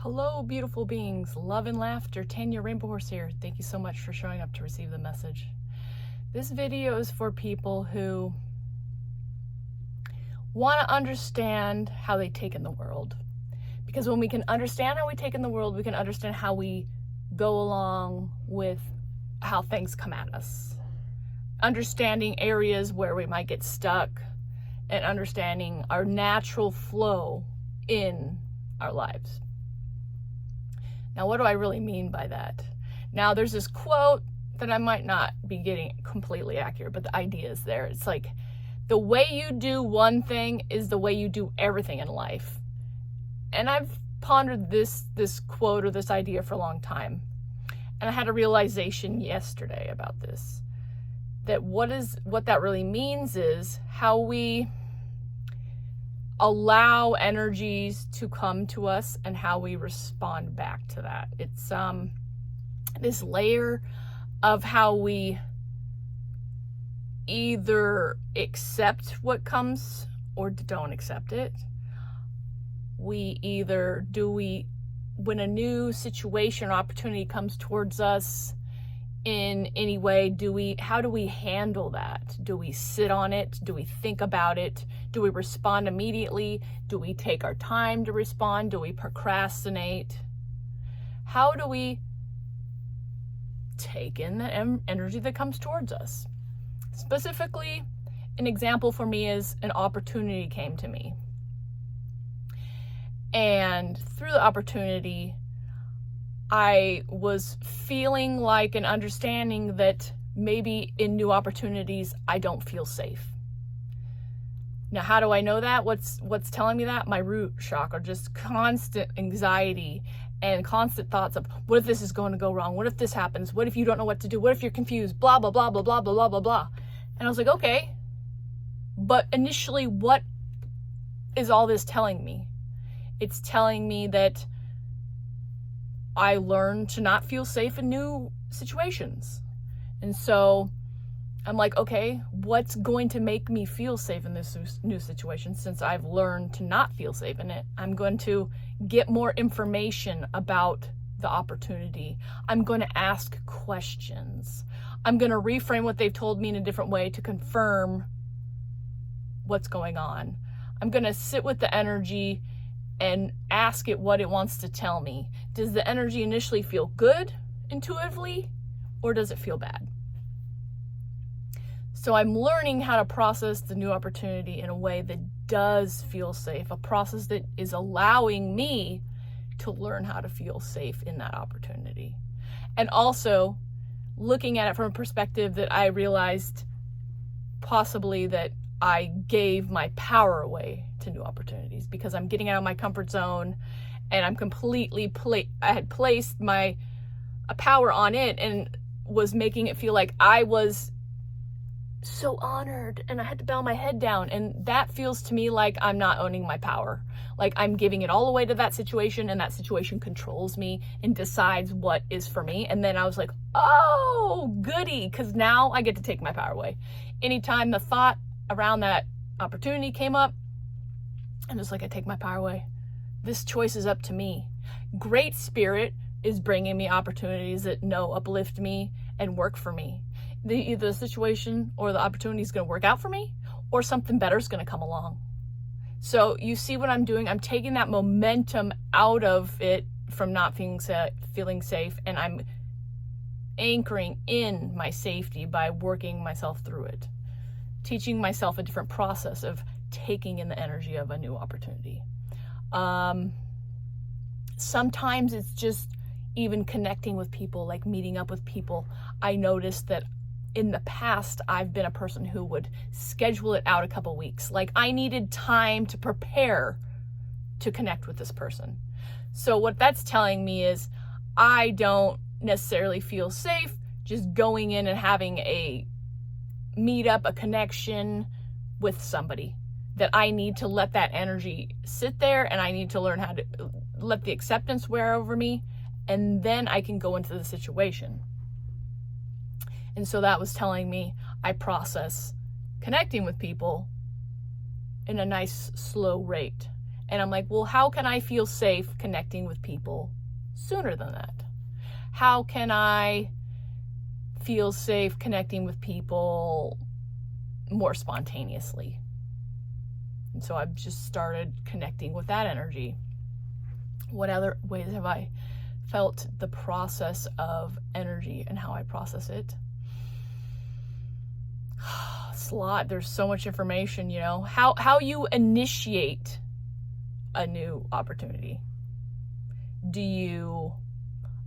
Hello, beautiful beings. Love and laughter. Tanya Rainbow Horse here. Thank you so much for showing up to receive the message. This video is for people who want to understand how they take in the world. Because when we can understand how we take in the world, we can understand how we go along with how things come at us. Understanding areas where we might get stuck and understanding our natural flow in our lives. Now, what do I really mean by that? Now, there's this quote that I might not be getting completely accurate, but the idea is there. It's like, the way you do one thing is the way you do everything in life. And I've pondered this quote or this idea for a long time. And I had a realization yesterday about this. That what that really means is how we allow energies to come to us and how we respond back to that. It's this layer of how we either accept what comes or don't accept it. When a new situation or opportunity comes towards us in any way, how do we handle that? Do we sit on it? Do we think about it? Do we respond immediately? Do we take our time to respond? Do we procrastinate? How do we take in the energy that comes towards us? Specifically, an example for me is an opportunity came to me. And through the opportunity, I was feeling like an understanding that maybe in new opportunities, I don't feel safe. Now, how do I know that? What's telling me that? My root chakra, just constant anxiety and constant thoughts of, what if this is going to go wrong? What if this happens? What if you don't know what to do? What if you're confused? Blah, blah, blah, blah, blah, blah, blah, blah, blah. And I was like, okay. But initially, what is all this telling me? It's telling me that I learned to not feel safe in new situations. And so I'm like, okay, what's going to make me feel safe in this new situation? Since I've learned to not feel safe in it, I'm going to get more information about the opportunity. I'm going to ask questions. I'm going to reframe what they've told me in a different way to confirm what's going on. I'm going to sit with the energy and ask it what it wants to tell me. Does the energy initially feel good intuitively, or does it feel bad? So I'm learning how to process the new opportunity in a way that does feel safe, a process that is allowing me to learn how to feel safe in that opportunity. And also looking at it from a perspective that I realized possibly that I gave my power away to new opportunities because I'm getting out of my comfort zone and I'm completely I had placed my power on it and was making it feel like I was so honored and I had to bow my head down, and that feels to me like I'm not owning my power. Like I'm giving it all away to that situation, and that situation controls me and decides what is for me. And then I was like, oh, goody, because now I get to take my power away. Anytime the thought around that opportunity came up, I'm just like, I take my power away. This choice is up to me. Great Spirit is bringing me opportunities that uplift me and work for me. Either the situation or the opportunity is going to work out for me, or something better is going to come along. So you see what I'm doing? I'm taking that momentum out of it from not feeling safe, and I'm anchoring in my safety by working myself through it. Teaching myself a different process of taking in the energy of a new opportunity. Sometimes it's just even connecting with people, like meeting up with people. I noticed that in the past, I've been a person who would schedule it out a couple weeks. Like I needed time to prepare to connect with this person. So what that's telling me is I don't necessarily feel safe just going in and having a meetup, a connection with somebody. That I need to let that energy sit there, and I need to learn how to let the acceptance wear over me, and then I can go into the situation. And so that was telling me I process connecting with people in a nice slow rate. And I'm like, well, how can I feel safe connecting with people sooner than that? How can I feel safe connecting with people more spontaneously? And so I've just started connecting with that energy. What other ways have I felt the process of energy and how I process it? It's a lot. There's so much information, you know. How you initiate a new opportunity. Do you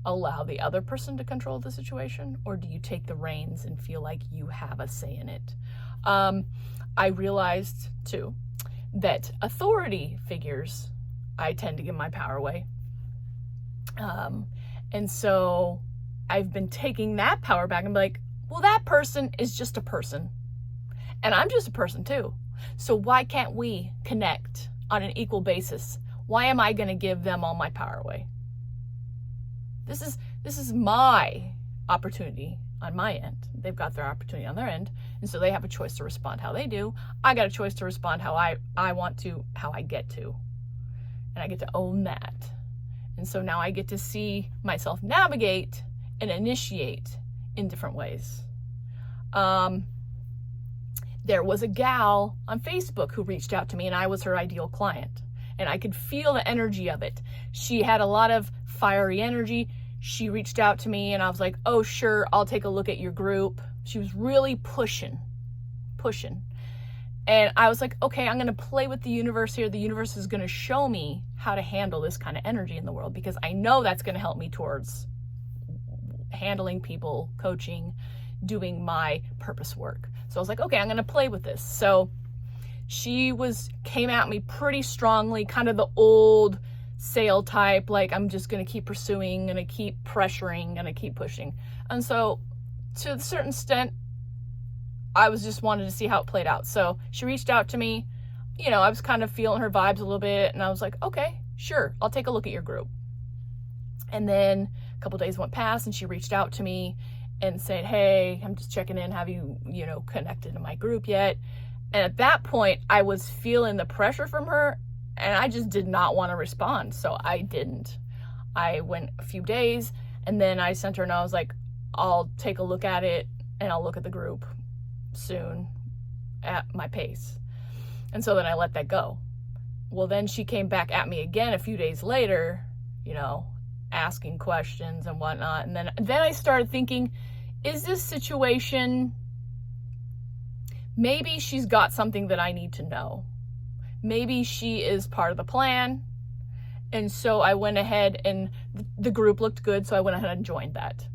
allow the other person to control the situation, or do you take the reins and feel like you have a say in it? I realized too that authority figures, I tend to give my power away. And so I've been taking that power back and be like, well, that person is just a person. And I'm just a person too. So why can't we connect on an equal basis? Why am I going to give them all my power away? This is my opportunity on my end. They've got their opportunity on their end. And so they have a choice to respond how they do. I got a choice to respond how I want to, how I get to. And I get to own that. And so now I get to see myself navigate and initiate in different ways. There was a gal on Facebook who reached out to me, and I was her ideal client. And I could feel the energy of it. She had a lot of fiery energy. She reached out to me, and I was like, oh, sure, I'll take a look at your group. She was really pushing. And I was like, okay, I'm going to play with the universe here. The universe is going to show me how to handle this kind of energy in the world, because I know that's going to help me towards handling people, coaching, doing my purpose work. So I was like, okay, I'm going to play with this. So she came at me pretty strongly, kind of the old sale type, like I'm just going to keep pursuing, going to keep pressuring, going to keep pushing. And so to a certain extent, I was just wanted to see how it played out. So she reached out to me, you know, I was kind of feeling her vibes a little bit, and I was like, okay, sure, I'll take a look at your group. And then a couple days went past, and she reached out to me and said, hey, I'm just checking in. Have you, connected to my group yet? And at that point, I was feeling the pressure from her, and I just did not want to respond. So I didn't. I went a few days, and then I sent her, and I was like, I'll take a look at it, and I'll look at the group soon at my pace. And so then I let that go. Well, then she came back at me again a few days later, asking questions and whatnot. And then I started thinking, is this situation, maybe she's got something that I need to know. Maybe she is part of the plan. And so I went ahead, and the group looked good, so I went ahead and joined that.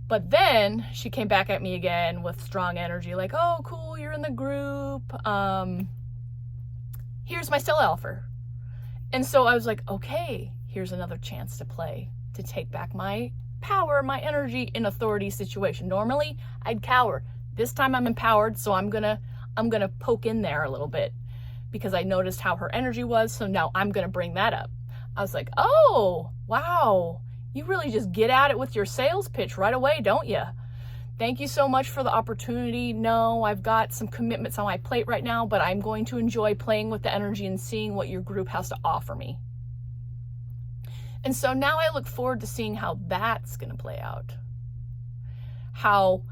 But then she came back at me again with strong energy, like, oh, cool, you're in the group. Here's my sale offer. And so I was like, okay, here's another chance to play, to take back my power, my energy in authority situation. Normally, I'd cower. This time I'm empowered, so I'm gonna poke in there a little bit, because I noticed how her energy was, so now I'm gonna bring that up. I was like, oh, wow. You really just get at it with your sales pitch right away, don't you? Thank you so much for the opportunity. No, I've got some commitments on my plate right now, but I'm going to enjoy playing with the energy and seeing what your group has to offer me. And so now I look forward to seeing how that's going to play out. How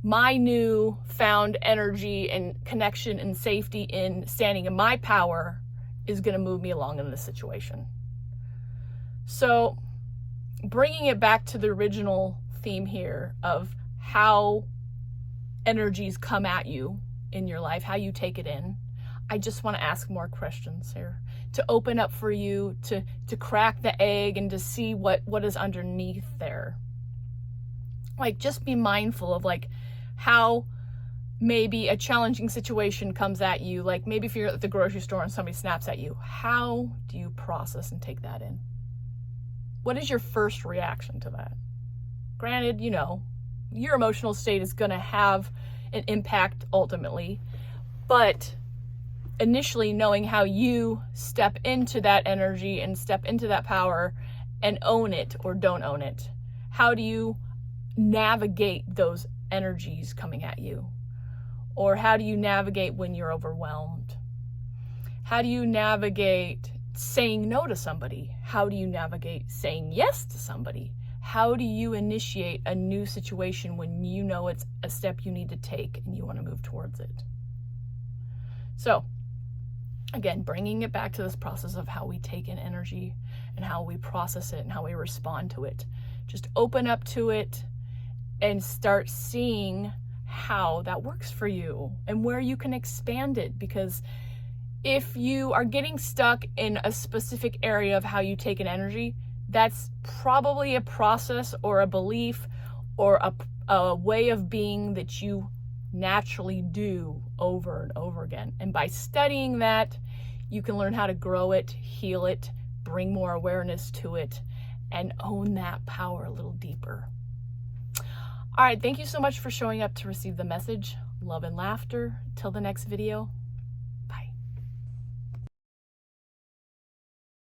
my new found energy and connection and safety in standing in my power is going to move me along in this situation. So bringing it back to the original theme here of how energies come at you in your life, how you take it in, I just want to ask more questions here, to open up for you, to crack the egg and to see what is underneath there. Like, just be mindful of like how maybe a challenging situation comes at you. Like maybe if you're at the grocery store and somebody snaps at you, how do you process and take that in? What is your first reaction to that? Granted, your emotional state is going to have an impact ultimately, but initially knowing how you step into that energy and step into that power and own it or don't own it. How do you navigate those energies coming at you? Or how do you navigate when you're overwhelmed? How do you navigate saying no to somebody? How do you navigate saying yes to somebody? How do you initiate a new situation when you know it's a step you need to take and you want to move towards it? So, again, bringing it back to this process of how we take in energy and how we process it and how we respond to it. Just open up to it and start seeing how that works for you and where you can expand it. Because if you are getting stuck in a specific area of how you take in energy, that's probably a process or a belief or a way of being that you naturally do over and over again. And by studying that, you can learn how to grow it, heal it, bring more awareness to it, and own that power a little deeper. All right, thank you so much for showing up to receive the message. Love and laughter. Till the next video.